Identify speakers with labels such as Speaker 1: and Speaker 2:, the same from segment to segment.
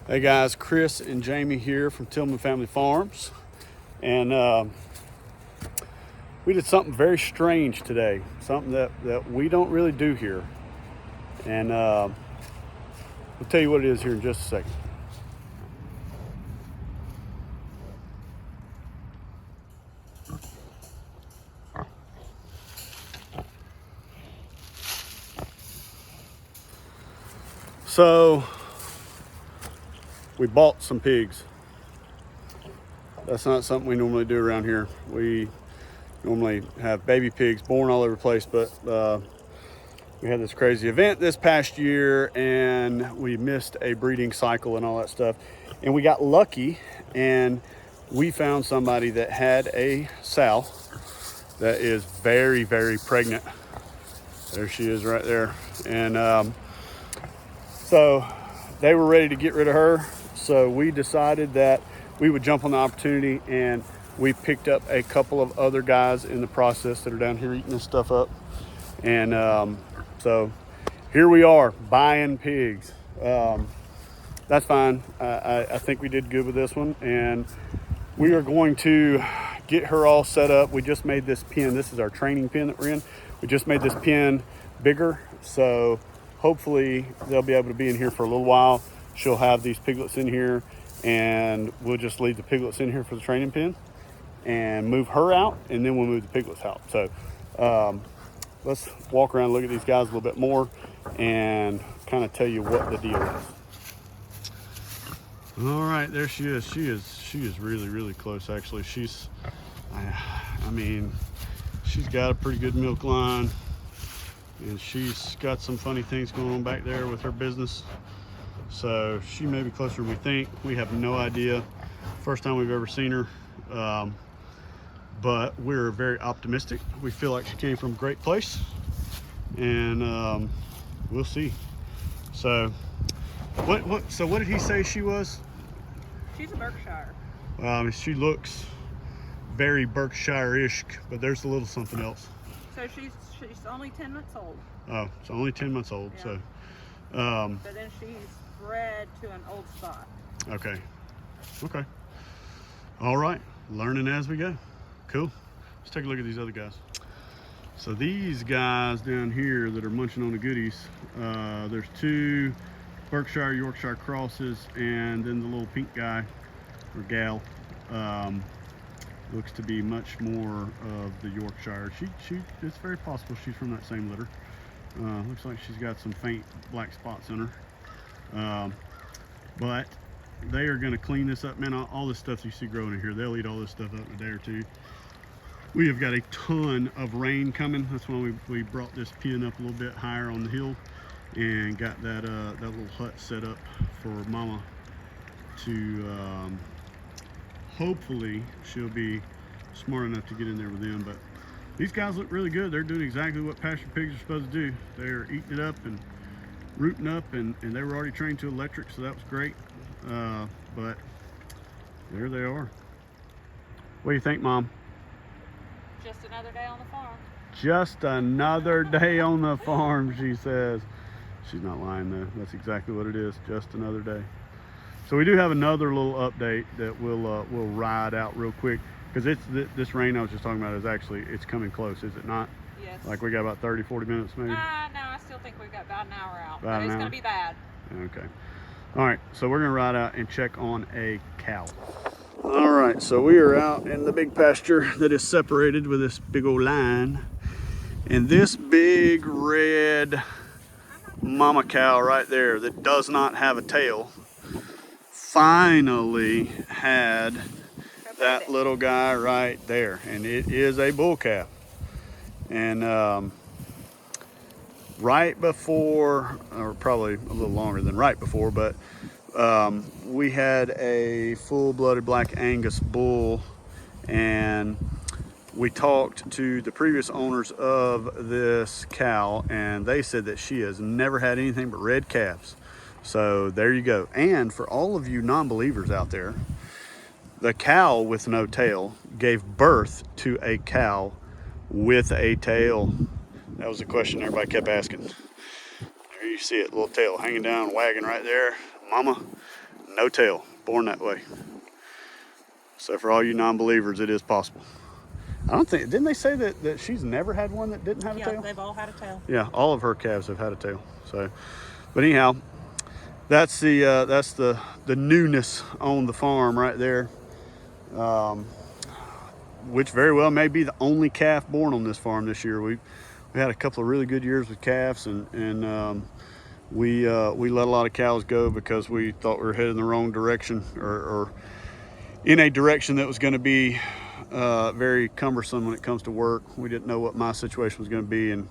Speaker 1: Hey guys, Chris and Jamie here from Tillman Family Farms, and we did something very strange today, something that we don't really do here, and we'll tell you what it is here in just a second. So we bought some pigs. That's not something we normally do around here. We normally have baby pigs born all over the place, but we had this crazy event this past year and we missed a breeding cycle and all that stuff. And we got lucky and we found somebody that had a sow that is very, very pregnant. There she is right there. And so they were ready to get rid of her. So we decided that we would jump on the opportunity, and we picked up a couple of other guys in the process that are down here eating this stuff up. And so here we are buying pigs. That's fine. I think we did good with this one, and we are going to get her all set up. We just made this pen. This is our training pen that we're in. We just made this pen bigger, so hopefully they'll be able to be in here for a little while. She'll have these piglets in here, and we'll just leave the piglets in here for the training pen and move her out, and then we'll move the piglets out. So let's walk around and look at these guys a little bit more and kind of tell you what the deal is. All right, there she is. She is really, really close, actually. I mean, she's got a pretty good milk line, and she's got some funny things going on back there with her business. So she may be closer than we think. We have no idea. First time we've ever seen her. But we're very optimistic. We feel like she came from a great place, and we'll see. So what did he say she was?
Speaker 2: She's a Berkshire.
Speaker 1: She looks very Berkshire-ish, but there's a little something else.
Speaker 2: So she's only 10 months old.
Speaker 1: Oh, it's only 10 months old.
Speaker 2: Yeah.
Speaker 1: So
Speaker 2: but then she's bred to an old spot.
Speaker 1: okay. All right, learning as we go. Cool. Let's take a look at these other guys. So these guys down here that are munching on the goodies, there's two Berkshire Yorkshire crosses, and then the little pink guy or gal looks to be much more of the Yorkshire. It's very possible she's from that same litter. Looks like she's got some faint black spots on her. But they are going to clean this up, man. All this stuff you see growing in here, they'll eat all this stuff up in a day or two. We have got a ton of rain coming. That's why we brought this pen up a little bit higher on the hill and got that little hut set up for Mama to hopefully she'll be smart enough to get in there with them. But these guys look really good. They're doing exactly what pasture pigs are supposed to do. They're eating it up and rooting up, and they were already trained to electric, so that was great. But there they are. What do you think, Mom?
Speaker 2: Just another day on the farm.
Speaker 1: Just another day on the farm, she says. She's not lying though. That's exactly what it is. Just another day. So we do have another little update that we'll ride out real quick, because this rain I was just talking about it's coming close, is it not?
Speaker 2: Yes.
Speaker 1: Like we got about 30-40 minutes maybe?
Speaker 2: No, I still think we've got about an hour out.
Speaker 1: About
Speaker 2: but it's
Speaker 1: an
Speaker 2: going
Speaker 1: hour?
Speaker 2: to be bad.
Speaker 1: Okay. All right, so we're gonna ride out and check on a cow. All right, so we are out in the big pasture that is separated with this big old line. And this big red mama cow right there that does not have a tail finally had that little guy right there. And it is a bull calf. And right before, or probably a little longer than right before, but we had a full-blooded black Angus bull, and we talked to the previous owners of this cow, and they said that she has never had anything but red calves. So there you go. And for all of you non-believers out there, the cow with no tail gave birth to a cow with a tail. That was the question everybody kept asking. There you see it, little tail hanging down, wagging right there. Mama no tail, born that way. So for all you non-believers, it is possible. I don't think, didn't they say that she's never had one that didn't have a tail?
Speaker 2: Yeah, they've all had a tail.
Speaker 1: Yeah, all of her calves have had a tail. So, but anyhow, that's the newness on the farm right there, which very well may be the only calf born on this farm this year. We had a couple of really good years with calves, and we let a lot of cows go because we thought we were heading in the wrong direction, or in a direction that was going to be very cumbersome when it comes to work. We didn't know what my situation was going to be and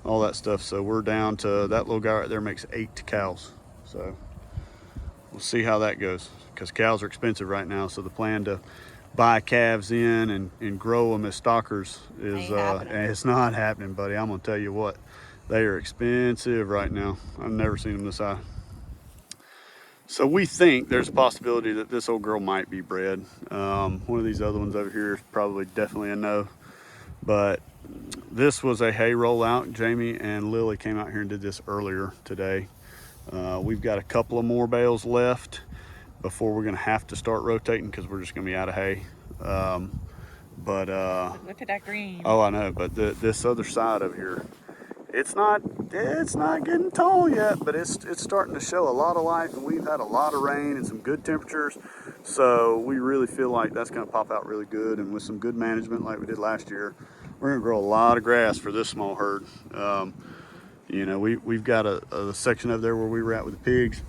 Speaker 1: all that stuff. So we're down to that little guy right there makes 8 cows. So we'll see how that goes, because cows are expensive right now. So the plan to buy calves in and grow them as stockers is it's not happening, buddy. I'm gonna tell you what, they are expensive right now. I've never seen them this high. So we think there's a possibility that this old girl might be bred. One of these other ones over here is probably definitely a no. But this was a hay rollout. Jamie and Lily came out here and did this earlier today. We've got a couple of more bales left before we're gonna have to start rotating, because we're just gonna be out of hay. But
Speaker 2: look at that green.
Speaker 1: Oh, I know, but this other side of here, it's not getting tall yet, but it's starting to show a lot of life, and we've had a lot of rain and some good temperatures. So we really feel like that's going to pop out really good, and with some good management like we did last year, we're going to grow a lot of grass for this small herd. You know, we've got a section over there where we were at with the pigs.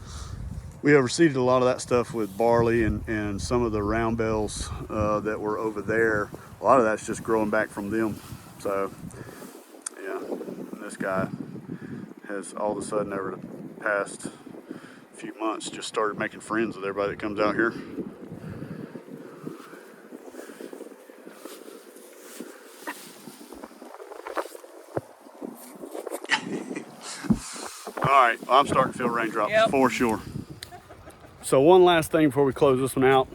Speaker 1: We overseeded a lot of that stuff with barley and some of the round bells that were over there. A lot of that's just growing back from them. So yeah, and this guy has all of a sudden over the past few months just started making friends with everybody that comes out here. All right, well, I'm starting to feel raindrops for sure. So one last thing before we close this one out.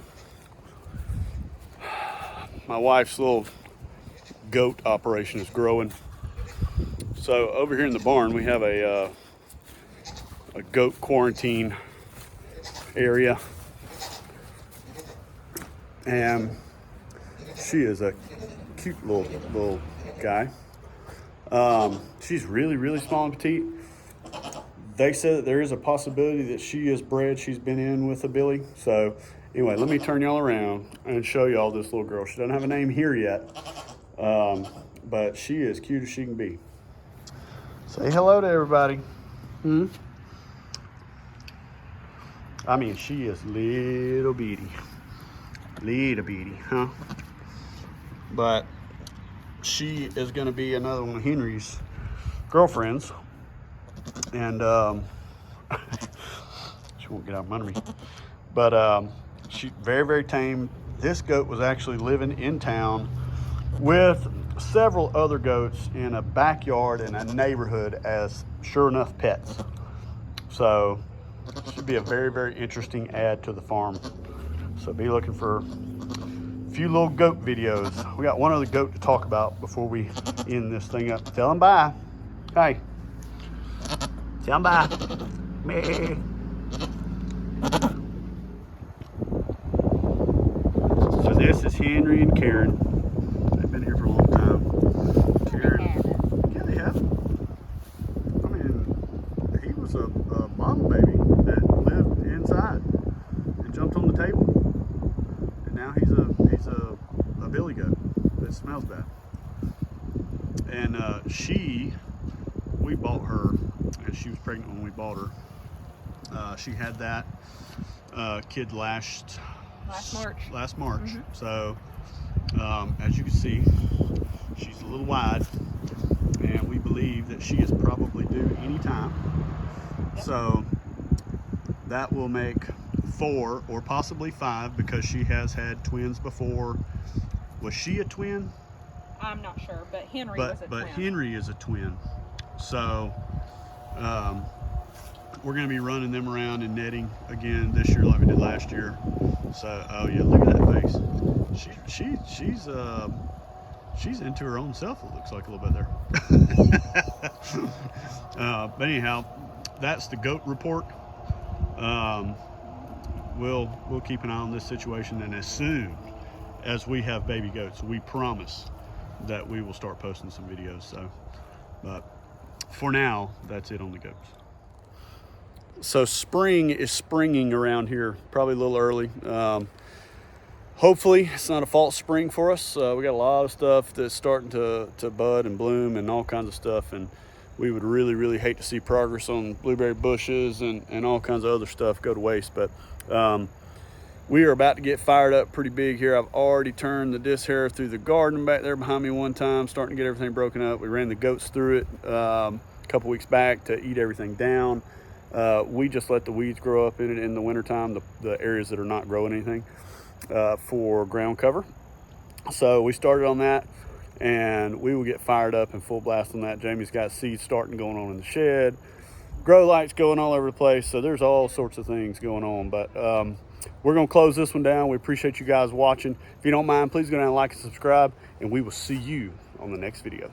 Speaker 1: My wife's little goat operation is growing. So over here in the barn, we have a goat quarantine area. And she is a cute little guy. She's really, really small and petite. They said that there is a possibility that she is bred. She's been in with a Billy. So anyway, let me turn y'all around and show y'all this little girl. She doesn't have a name here yet, but she is cute as she can be. Say hello to everybody. I mean, she is little bitty, huh? But she is going to be another one of Henry's girlfriends. And she won't get out from under me. But she's very, very tame. This goat was actually living in town with several other goats in a backyard in a neighborhood as sure enough pets. So should be a very, very interesting add to the farm. So be looking for a few little goat videos. We got one other goat to talk about before we end this thing up. Tell him bye. Hey. Tell him bye. Meh. So this is Henry and Karen. They've been here for a long time. Karen. Yeah, they have. I mean, he was a model baby that lived inside and jumped on the table. And now he's a billy goat that smells bad. And we bought her, and she was pregnant when we bought her. She had that kid last March. Mm-hmm. So as you can see, she's a little wide, and we believe that she is probably due any time. Yep. So that will make 4 or possibly 5, because she has had twins before. Was she a twin?
Speaker 2: I'm not sure, but Henry was a twin. But
Speaker 1: Henry is a twin. So we're going to be running them around in netting again this year like we did last year. So, oh yeah, look at that face. She's into her own self, it looks like a little bit there. But anyhow, that's the goat report. we'll keep an eye on this situation, and as soon as we have baby goats, we promise that we will start posting some videos. So, but for now, that's it on the goats. So spring is springing around here, probably a little early. Hopefully it's not a false spring for us. We got a lot of stuff that's starting to bud and bloom and all kinds of stuff, and we would really hate to see progress on blueberry bushes and all kinds of other stuff go to waste. But we are about to get fired up pretty big here. I've already turned the disc hair through the garden back there behind me one time, starting to get everything broken up. We ran the goats through it a couple weeks back to eat everything down. We just let the weeds grow up in it in the wintertime, the areas that are not growing anything, for ground cover. So we started on that, and we will get fired up and full blast on that. Jamie's got seeds starting going on in the shed, grow lights going all over the place. So there's all sorts of things going on, but we're going to close this one down. We appreciate you guys watching. If you don't mind, please go down and like and subscribe, and we will see you on the next video.